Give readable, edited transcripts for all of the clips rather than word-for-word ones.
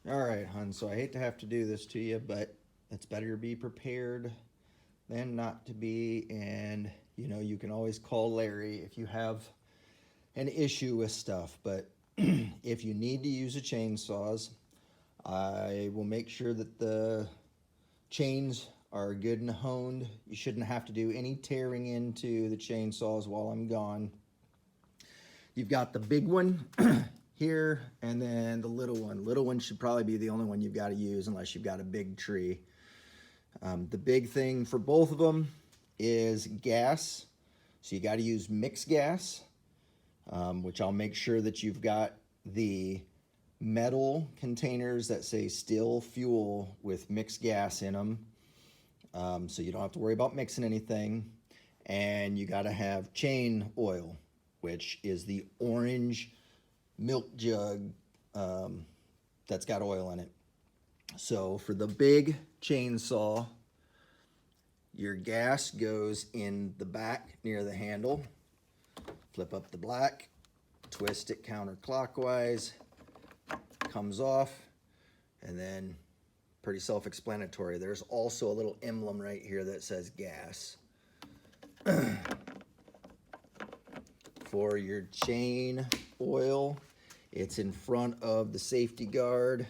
All right, hun. So I hate to have to do this to you, but it's better to be prepared than not to be. And, you can always call Larry if you have an issue with stuff. But if you need to use a chainsaws, I will make sure that the chains are good and honed. You shouldn't have to do any tearing into the chainsaws while I'm gone. You've got the big one here, and then the little one. Little one should probably be the only one you've got to use unless you've got a big tree. The big thing for both of them is gas. So you got to use mixed gas, which I'll make sure that you've got the metal containers that say still fuel with mixed gas in them. So you don't have to worry about mixing anything. And you got to have chain oil, which is the orange milk jug that's got oil in it. So for the big chainsaw, your gas goes in the back near the handle. Flip up the black, twist it counterclockwise, comes off, and then pretty self-explanatory. There's also a little emblem right here that says gas. For your chain oil, it's in front of the safety guard.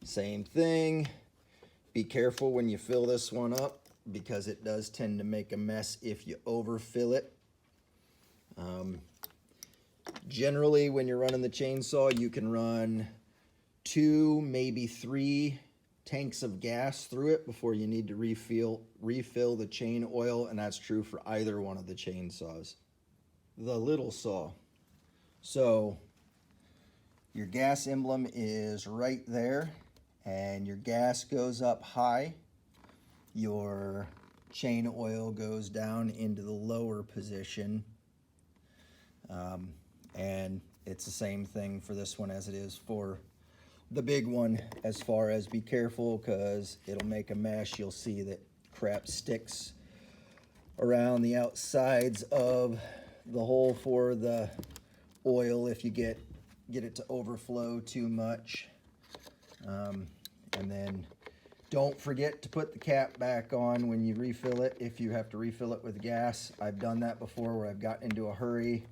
Same thing. Be careful when you fill this one up because it does tend to make a mess if you overfill it. Generally, when you're running the chainsaw, you can run 2, maybe 3 tanks of gas through it before you need to refill the chain oil, and that's true for either one of the chainsaws. The little saw. So your gas emblem is right there, and your gas goes up high. Your chain oil goes down into the lower position. And it's the same thing for this one as it is for the big one, as far as be careful because it'll make a mess. You'll see that crap sticks around the outsides of the hole for the oil if you get it to overflow too much. And then don't forget to put the cap back on when you refill it if you have to refill it with gas. I've done that before where I've gotten into a hurry.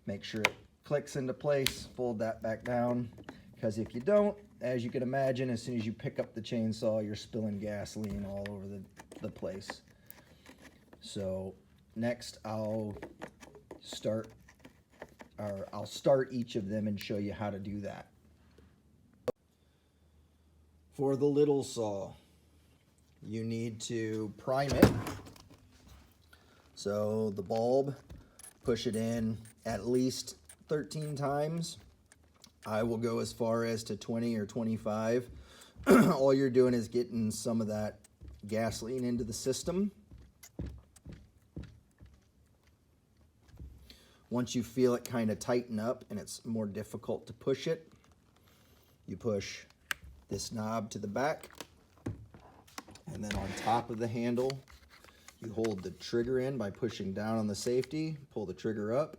Make sure it clicks into place, fold that back down, because if you don't, as you can imagine, as soon as you pick up the chainsaw, you're spilling gasoline all over the place. So next I'll start each of them and show you how to do that. For the little saw, you need to prime it. So the bulb, push it in at least 13 times. I will go as far as to 20 or 25. All you're doing is getting some of that gasoline into the system. Once you feel it kind of tighten up and it's more difficult to push it, you push this knob to the back, and then on top of the handle, you hold the trigger in by pushing down on the safety, pull the trigger up,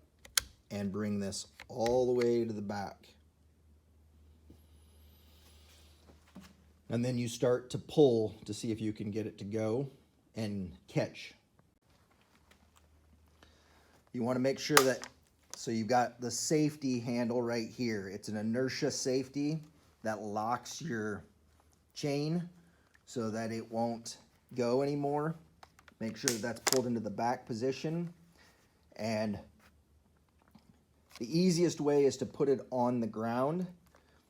and bring this all the way to the back. And then you start to pull to see if you can get it to go and catch. You want to make sure that, so you've got the safety handle right here. It's an inertia safety that locks your chain so that it won't go anymore. Make sure that that's pulled into the back position. And the easiest way is to put it on the ground,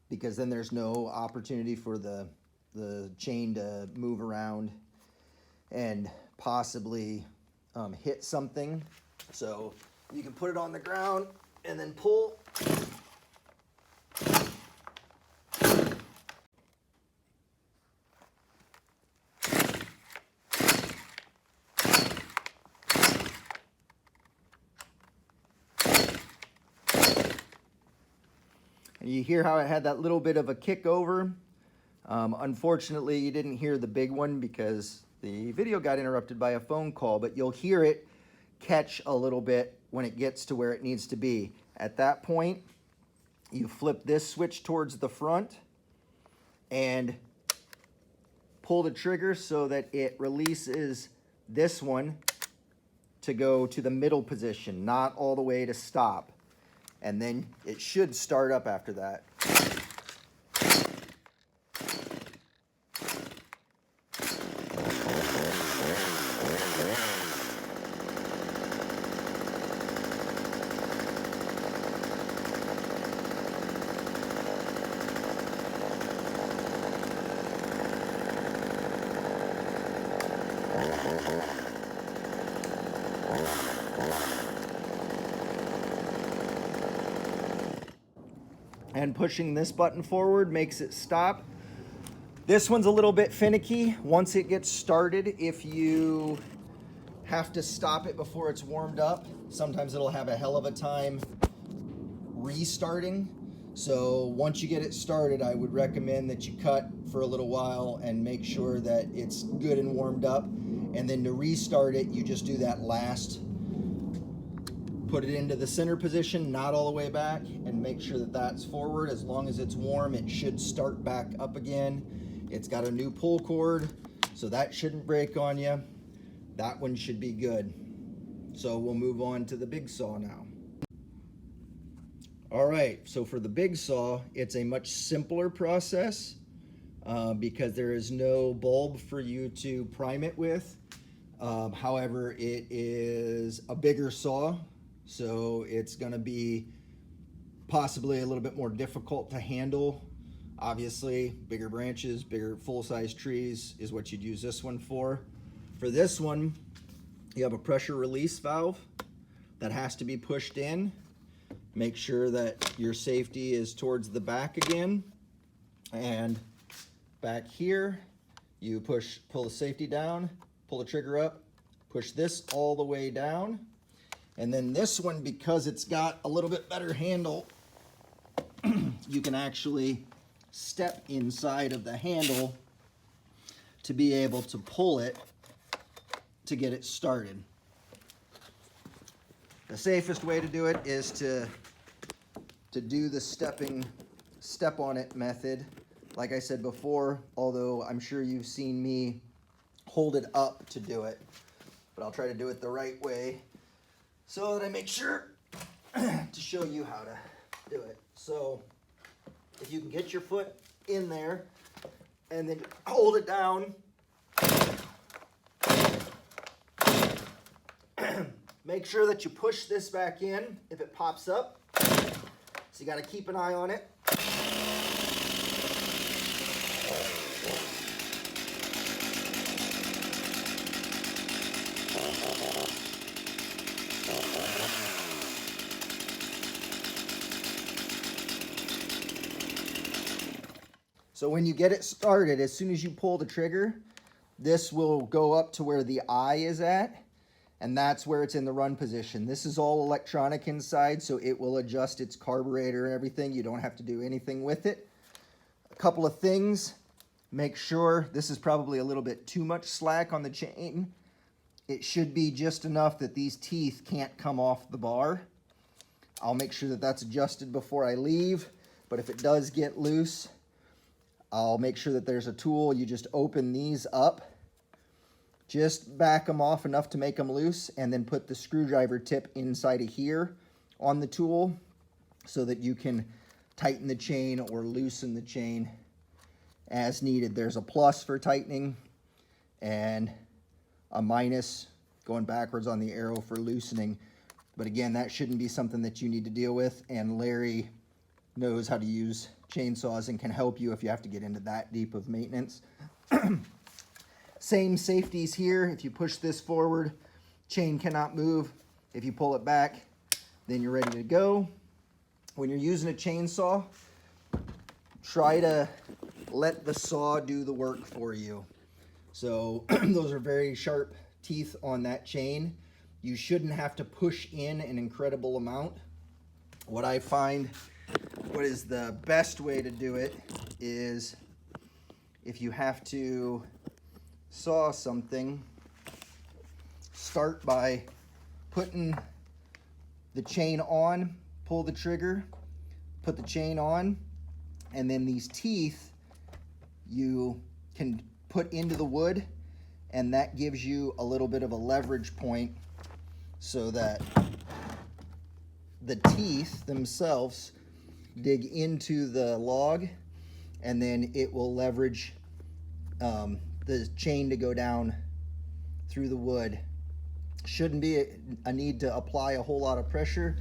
because then there's no opportunity for the chain to move around and possibly hit something. So you can put it on the ground and then pull. And you hear how it had that little bit of a kick over. Unfortunately, you didn't hear the big one because the video got interrupted by a phone call, but you'll hear it catch a little bit when it gets to where it needs to be. At that point, you flip this switch towards the front, and pull the trigger so that it releases this one to go to the middle position, not all the way to stop. And then it should start up after that. And pushing this button forward makes it stop. This one's a little bit finicky. Once it gets started, if you have to stop it before it's warmed up, sometimes it'll have a hell of a time restarting. So once you get it started, I would recommend that you cut for a little while and make sure that it's good and warmed up. And then to restart it, you just do that last, put it into the center position, not all the way back, and make sure that that's forward. As long as it's warm, it should start back up again. It's got a new pull cord, so that shouldn't break on you. That one should be good. So we'll move on to the big saw now. All right, so for the big saw, it's a much simpler process because there is no bulb for you to prime it with. However, it is a bigger saw, so it's gonna be possibly a little bit more difficult to handle. Obviously, bigger branches, bigger full-size trees is what you'd use this one for. For this one, you have a pressure release valve that has to be pushed in. Make sure that your safety is towards the back again. And back here, you pull the safety down, pull the trigger up, push this all the way down. And then this one, because it's got a little bit better handle, you can actually step inside of the handle to be able to pull it to get it started. The safest way to do it is to do the step on it method. Like I said before, although I'm sure you've seen me hold it up to do it, but I'll try to do it the right way so that I make sure to show you how to do it. So if you can get your foot in there and then hold it down, make sure that you push this back in if it pops up. So you got to keep an eye on it. So when you get it started, as soon as you pull the trigger, this will go up to where the eye is at, and that's where it's in the run position. This is all electronic inside, so it will adjust its carburetor and everything. You don't have to do anything with it. A couple of things. Make sure, this is probably a little bit too much slack on the chain. It should be just enough that these teeth can't come off the bar. I'll make sure that that's adjusted before I leave, but if it does get loose, I'll make sure that there's a tool. You just open these up, just back them off enough to make them loose, and then put the screwdriver tip inside of here on the tool so that you can tighten the chain or loosen the chain as needed. There's a plus for tightening and a minus going backwards on the arrow for loosening. But again, that shouldn't be something that you need to deal with, and Larry knows how to use chainsaws and can help you if you have to get into that deep of maintenance. Same safeties here. If you push this forward, chain cannot move. If you pull it back, then you're ready to go. When you're using a chainsaw, try to let the saw do the work for you. So those are very sharp teeth on that chain. You shouldn't have to push in an incredible amount. What I find, what is the best way to do it is if you have to saw something, start by putting the chain on, pull the trigger, put the chain on, and then these teeth you can put into the wood, and that gives you a little bit of a leverage point so that the teeth themselves dig into the log, and then it will leverage the chain to go down through the wood. Shouldn't be a need to apply a whole lot of pressure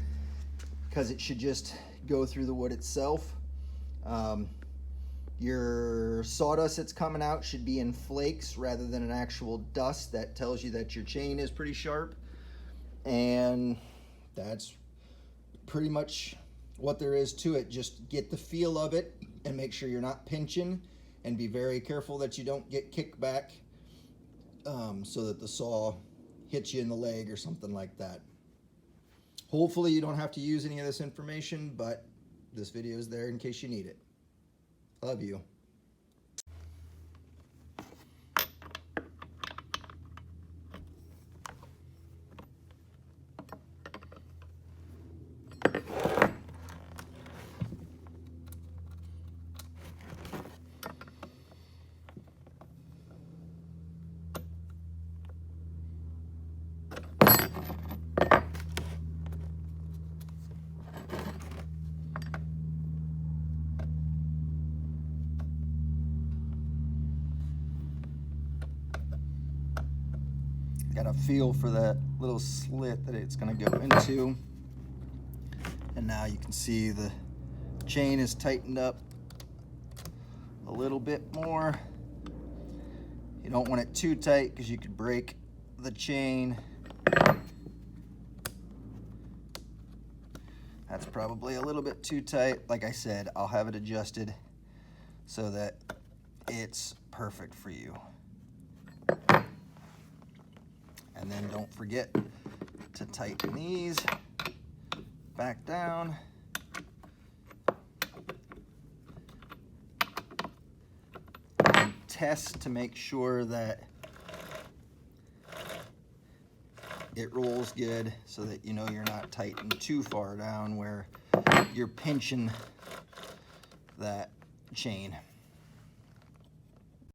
because it should just go through the wood itself. Your sawdust that's coming out should be in flakes rather than an actual dust. That tells you that your chain is pretty sharp. And that's pretty much what there is to it. Just get the feel of it and make sure you're not pinching, and be very careful that you don't get kickback so that the saw hits you in the leg or something like that. Hopefully you don't have to use any of this information, but this video is there in case you need it. Love you. Got a feel for that little slit that it's going to go into, and now you can see the chain is tightened up a little bit more. You don't want it too tight because you could break the chain. That's probably a little bit too tight. Like I said, I'll have it adjusted so that it's perfect for you. And then don't forget to tighten these back down. And test to make sure that it rolls good so that you know you're not tightened too far down where you're pinching that chain.